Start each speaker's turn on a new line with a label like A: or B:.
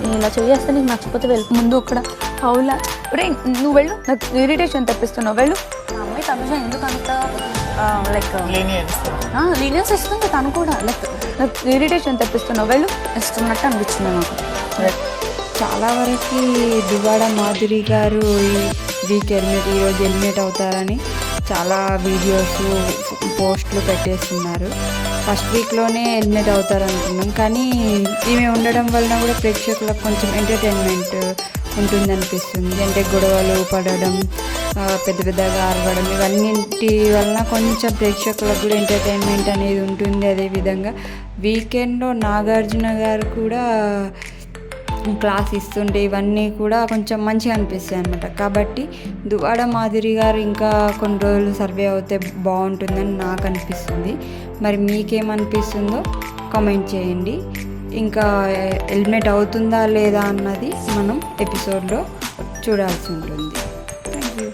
A: నేను ఇలా చేస్తే నీకు నచ్చకపోతే వెళ్ళి ముందు అక్కడ అవులా రే నువ్వు వెళ్ళు, నాకు ఇరిటేషన్ తెప్పిస్తున్నావు, వెళ్ళు. ఆ అమ్మాయి తనుజ ఎందుకంత లైక్ లీనియన్స్ ఇస్తుంది, తను కూడా లైక్ నాకు ఇరిటేషన్ తెప్పిస్తున్నావు, వెళ్ళు ఇస్తున్నట్టు అనిపించింది నాకు.
B: చాలా వరకు దువ్వాడ మాధురి గారు ఈ వీక్ ఈరోజు ఎలిమినేట్ అవుతారని చాలా వీడియోస్ పోస్టులు పెట్టేస్తున్నారు. ఫస్ట్ వీక్లోనే ఎలిమినేట్ అవుతారు అనుకున్నాం, కానీ ఈమె ఉండడం వలన కూడా ప్రేక్షకులకు కొంచెం ఎంటర్టైన్మెంట్ ఉంటుందనిపిస్తుంది. అంటే గొడవలు పడడం, పెద్ద పెద్దగా అరవడం, ఇవన్నింటి వలన కొంచెం ప్రేక్షకులకు కూడా ఎంటర్టైన్మెంట్ అనేది ఉంటుంది. అదేవిధంగా వీకెండ్లో నాగార్జున గారు కూడా క్లాస్ ఇస్తుంటే ఇవన్నీ కూడా కొంచెం మంచిగా అనిపిస్తాయి అన్నమాట. కాబట్టి దువ్వాడ మాధురి గారు ఇంకా కొన్ని రోజులు సర్వే అవుతే బాగుంటుందని నాకు అనిపిస్తుంది. మరి మీకేమనిపిస్తుందో కామెంట్ చేయండి. ఇంకా ఎలిమినేట్ అవుతుందా లేదా అన్నది మనం ఎపిసోడ్లో చూడాల్సి ఉంటుంది. Thank you.